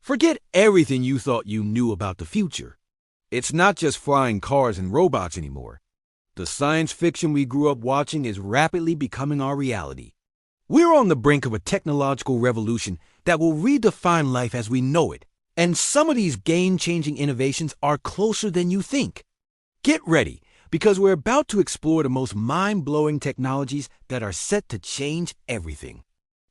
Forget everything you thought you knew about the future. It's not just flying cars and robots anymore. The science fiction we grew up watching is rapidly becoming our reality. We're on the brink of a technological revolution that will redefine life as we know it, and some of these game-changing innovations are closer than you think. Get ready, because we're about to explore the most mind-blowing technologies that are set to change everything.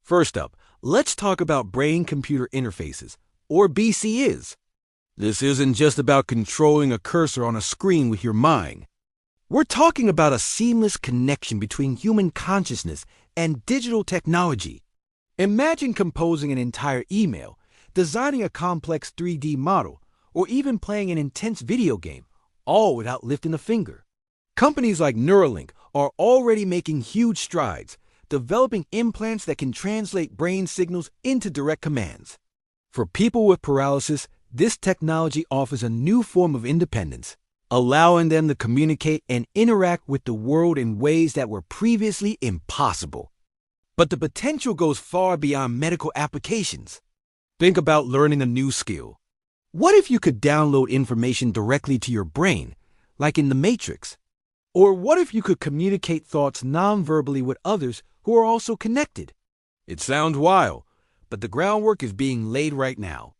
First up, let's talk about brain-computer interfaces, or BCIs. This isn't just about controlling a cursor on a screen with your mind. We're talking about a seamless connection between human consciousness and digital technology. Imagine composing an entire email, designing a complex 3D model, or even playing an intense video game, all without lifting a finger. Companies like Neuralink are already making huge strides, developing implants that can translate brain signals into direct commands. For people with paralysis, this technology offers a new form of independence, allowing them to communicate and interact with the world in ways that were previously impossible. But the potential goes far beyond medical applications. Think about learning a new skill. What if you could download information directly to your brain, like in The Matrix? Or what if you could communicate thoughts non-verbally with others who are also connected? It sounds wild, but the groundwork is being laid right now.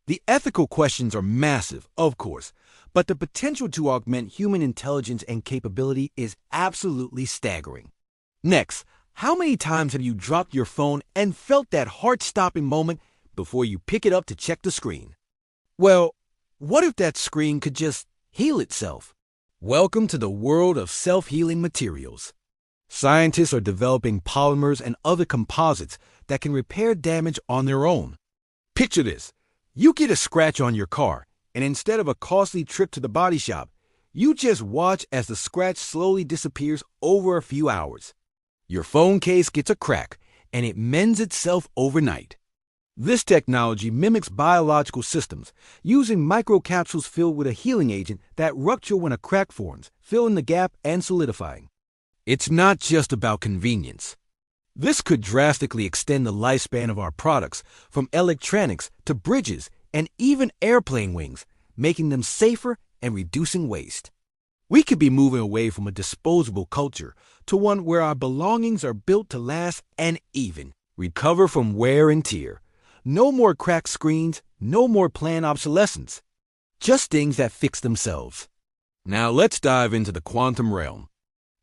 The ethical questions are massive, of course, but the potential to augment human intelligence and capability is absolutely staggering. Next, how many times have you dropped your phone and felt that heart-stopping moment before you pick it up to check the screen? Well, what if that screen could just heal itself? Welcome to the world of self-healing materials. Scientists are developing polymers and other composites that can repair damage on their own. Picture this. You get a scratch on your car, and instead of a costly trip to the body shop, you just watch as the scratch slowly disappears over a few hours. Your phone case gets a crack, and it mends itself overnight. This technology mimics biological systems, using microcapsules filled with a healing agent that rupture when a crack forms, filling the gap and solidifying. It's not just about convenience. This could drastically extend the lifespan of our products, from electronics to bridges and even airplane wings, making them safer and reducing waste. We could be moving away from a disposable culture to one where our belongings are built to last and even recover from wear and tear. No more cracked screens, no more planned obsolescence. Just things that fix themselves. Now let's dive into the quantum realm.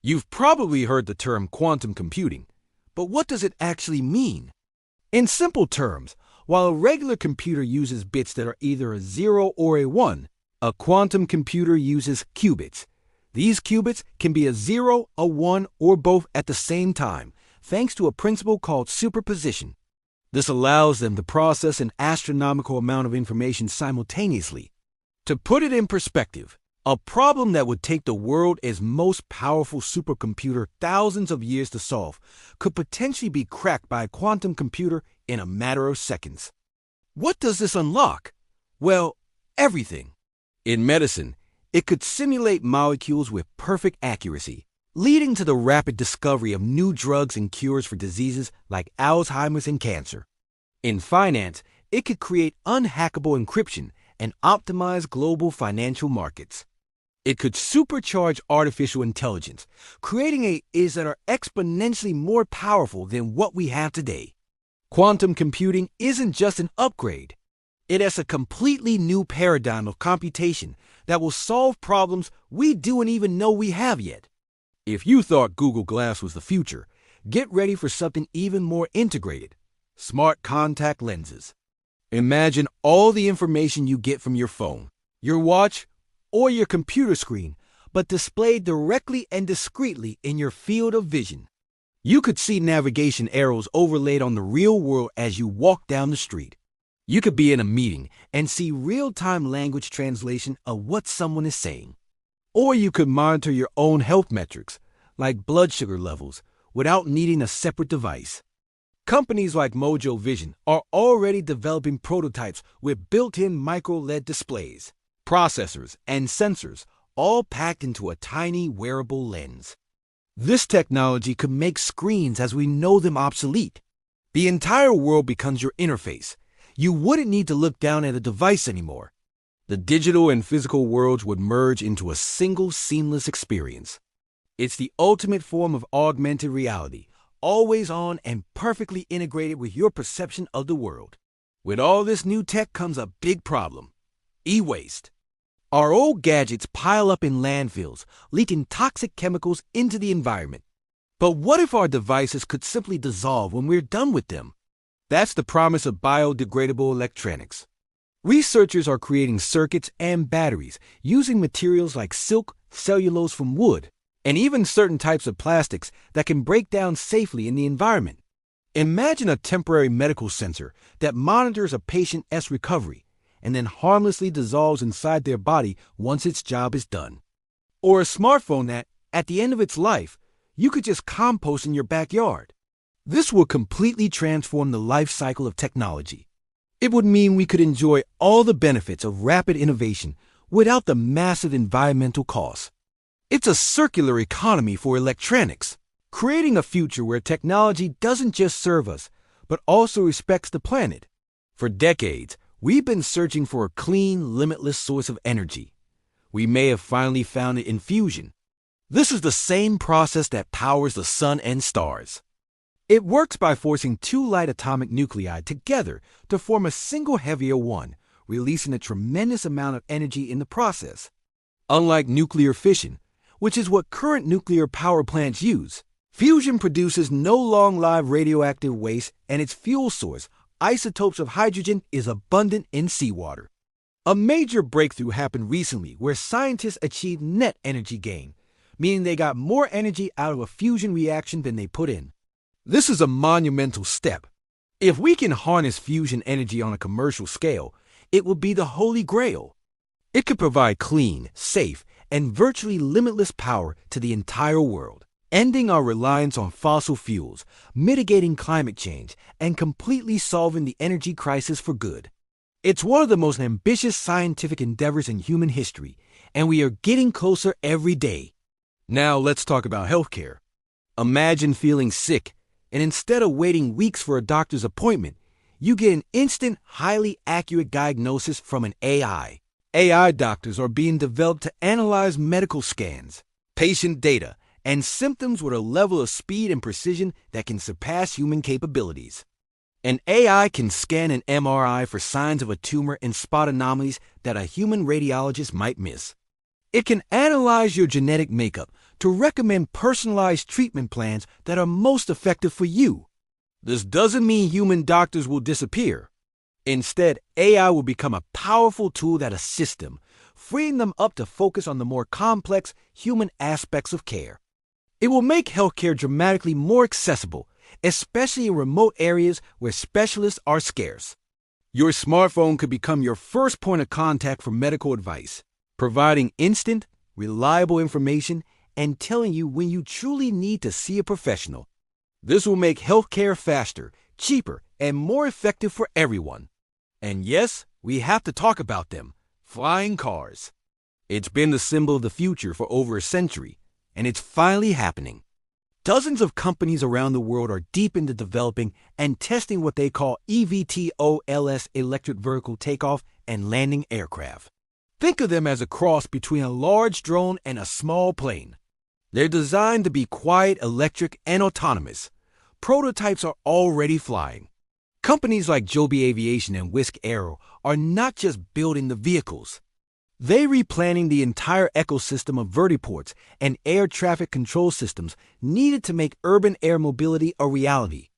You've probably heard the term quantum computing, but what does it actually mean? In simple terms, while a regular computer uses bits that are either a 0 or a 1, a quantum computer uses qubits. These qubits can be a 0, a 1, or both at the same time, thanks to a principle called superposition. This allows them to process an astronomical amount of information simultaneously. To put it in perspective, a problem that would take the world's most powerful supercomputer thousands of years to solve could potentially be cracked by a quantum computer in a matter of seconds. What does this unlock? Well, everything. In medicine, it could simulate molecules with perfect accuracy, leading to the rapid discovery of new drugs and cures for diseases like Alzheimer's and cancer. In finance, it could create unhackable encryption and optimize global financial markets. It could supercharge artificial intelligence, creating AIs that are exponentially more powerful than what we have today. Quantum computing isn't just an upgrade. It is a completely new paradigm of computation that will solve problems we don't even know we have yet. If you thought Google Glass was the future, get ready for something even more integrated: smart contact lenses. Imagine all the information you get from your phone, your watch, or your computer screen, but displayed directly and discreetly in your field of vision. You could see navigation arrows overlaid on the real world as you walk down the street. You could be in a meeting and see real-time language translation of what someone is saying. Or you could monitor your own health metrics, like blood sugar levels, without needing a separate device. Companies like Mojo Vision are already developing prototypes with built-in micro-LED displays, processors, and sensors, all packed into a tiny wearable lens. This technology could make screens as we know them obsolete. The entire world becomes your interface. You wouldn't need to look down at a device anymore. The digital and physical worlds would merge into a single seamless experience. It's the ultimate form of augmented reality, always on and perfectly integrated with your perception of the world. With all this new tech comes a big problem: e-waste. Our old gadgets pile up in landfills, leaking toxic chemicals into the environment. But what if our devices could simply dissolve when we're done with them? That's the promise of biodegradable electronics. Researchers are creating circuits and batteries using materials like silk, cellulose from wood, and even certain types of plastics that can break down safely in the environment. Imagine a temporary medical sensor that monitors a patient's recovery and then harmlessly dissolves inside their body once its job is done. Or a smartphone that, at the end of its life, you could just compost in your backyard. This will completely transform the life cycle of technology. It would mean we could enjoy all the benefits of rapid innovation without the massive environmental costs. It's a circular economy for electronics, creating a future where technology doesn't just serve us, but also respects the planet. For decades, we've been searching for a clean, limitless source of energy. We may have finally found it in fusion. This is the same process that powers the sun and stars. It works by forcing two light atomic nuclei together to form a single heavier one, releasing a tremendous amount of energy in the process. Unlike nuclear fission, which is what current nuclear power plants use, fusion produces no long-lived radioactive waste, and its fuel source, isotopes of hydrogen, is abundant in seawater. A major breakthrough happened recently where scientists achieved net energy gain, meaning they got more energy out of a fusion reaction than they put in. This is a monumental step. If we can harness fusion energy on a commercial scale, it will be the holy grail. It could provide clean, safe, and virtually limitless power to the entire world, ending our reliance on fossil fuels, mitigating climate change, and completely solving the energy crisis for good. It's one of the most ambitious scientific endeavors in human history, and we are getting closer every day. Now let's talk about healthcare. Imagine feeling sick, and instead of waiting weeks for a doctor's appointment, you get an instant, highly accurate diagnosis from an AI. AI doctors are being developed to analyze medical scans, patient data, and symptoms with a level of speed and precision that can surpass human capabilities. An AI can scan an MRI for signs of a tumor and spot anomalies that a human radiologist might miss. It can analyze your genetic makeup to recommend personalized treatment plans that are most effective for you. This doesn't mean human doctors will disappear. Instead, AI will become a powerful tool that assists them, freeing them up to focus on the more complex human aspects of care. It will make healthcare dramatically more accessible, especially in remote areas where specialists are scarce. Your smartphone could become your first point of contact for medical advice, providing instant, reliable information and telling you when you truly need to see a professional. This will make healthcare faster, cheaper, and more effective for everyone. And yes, we have to talk about them: flying cars. It's been the symbol of the future for over a century, and it's finally happening. Dozens of companies around the world are deep into developing and testing what they call eVTOLs, electric vertical takeoff and landing aircraft. Think of them as a cross between a large drone and a small plane. They're designed to be quiet, electric, and autonomous. Prototypes are already flying. Companies like Joby Aviation and Whisk Aero are not just building the vehicles. They're replanning the entire ecosystem of vertiports and air traffic control systems needed to make urban air mobility a reality.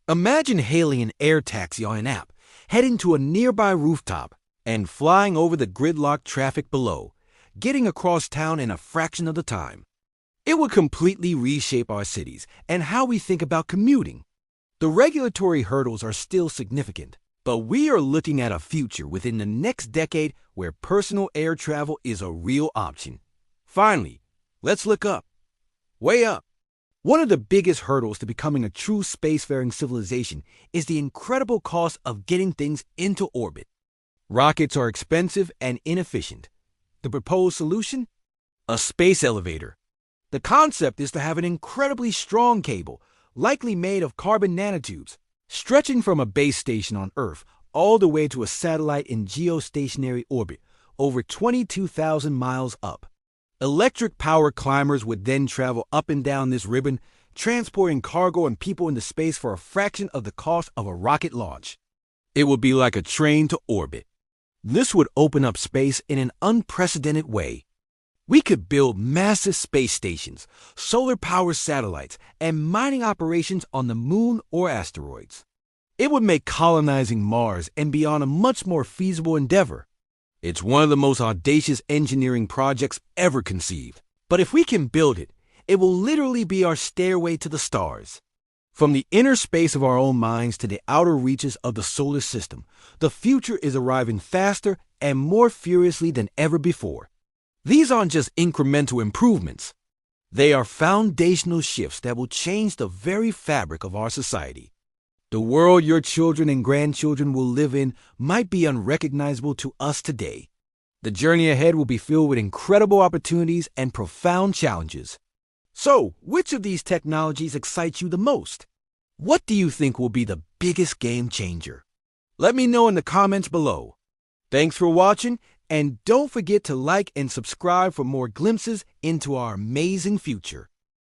Imagine hailing an air taxi on an app, heading to a nearby rooftop, and flying over the gridlocked traffic below, getting across town in a fraction of the time. It would completely reshape our cities and how we think about commuting. The regulatory hurdles are still significant, but we are looking at a future within the next decade where personal air travel is a real option. Finally, let's look up. Way up. One of the biggest hurdles to becoming a true spacefaring civilization is the incredible cost of getting things into orbit. Rockets are expensive and inefficient. The proposed solution? A space elevator. The concept is to have an incredibly strong cable, likely made of carbon nanotubes, stretching from a base station on Earth all the way to a satellite in geostationary orbit, over 22,000 miles up. Electric power climbers would then travel up and down this ribbon, transporting cargo and people into space for a fraction of the cost of a rocket launch. It would be like a train to orbit. This would open up space in an unprecedented way. We could build massive space stations, solar-powered satellites, and mining operations on the moon or asteroids. It would make colonizing Mars and beyond a much more feasible endeavor. It's one of the most audacious engineering projects ever conceived. But if we can build it, it will literally be our stairway to the stars. From the inner space of our own minds to the outer reaches of the solar system, the future is arriving faster and more furiously than ever before. These aren't just incremental improvements. They are foundational shifts that will change the very fabric of our society. The world your children and grandchildren will live in might be unrecognizable to us today. The journey ahead will be filled with incredible opportunities and profound challenges. So, which of these technologies excites you the most? What do you think will be the biggest game changer? Let me know in the comments below. Thanks for watching, and don't forget to like and subscribe for more glimpses into our amazing future.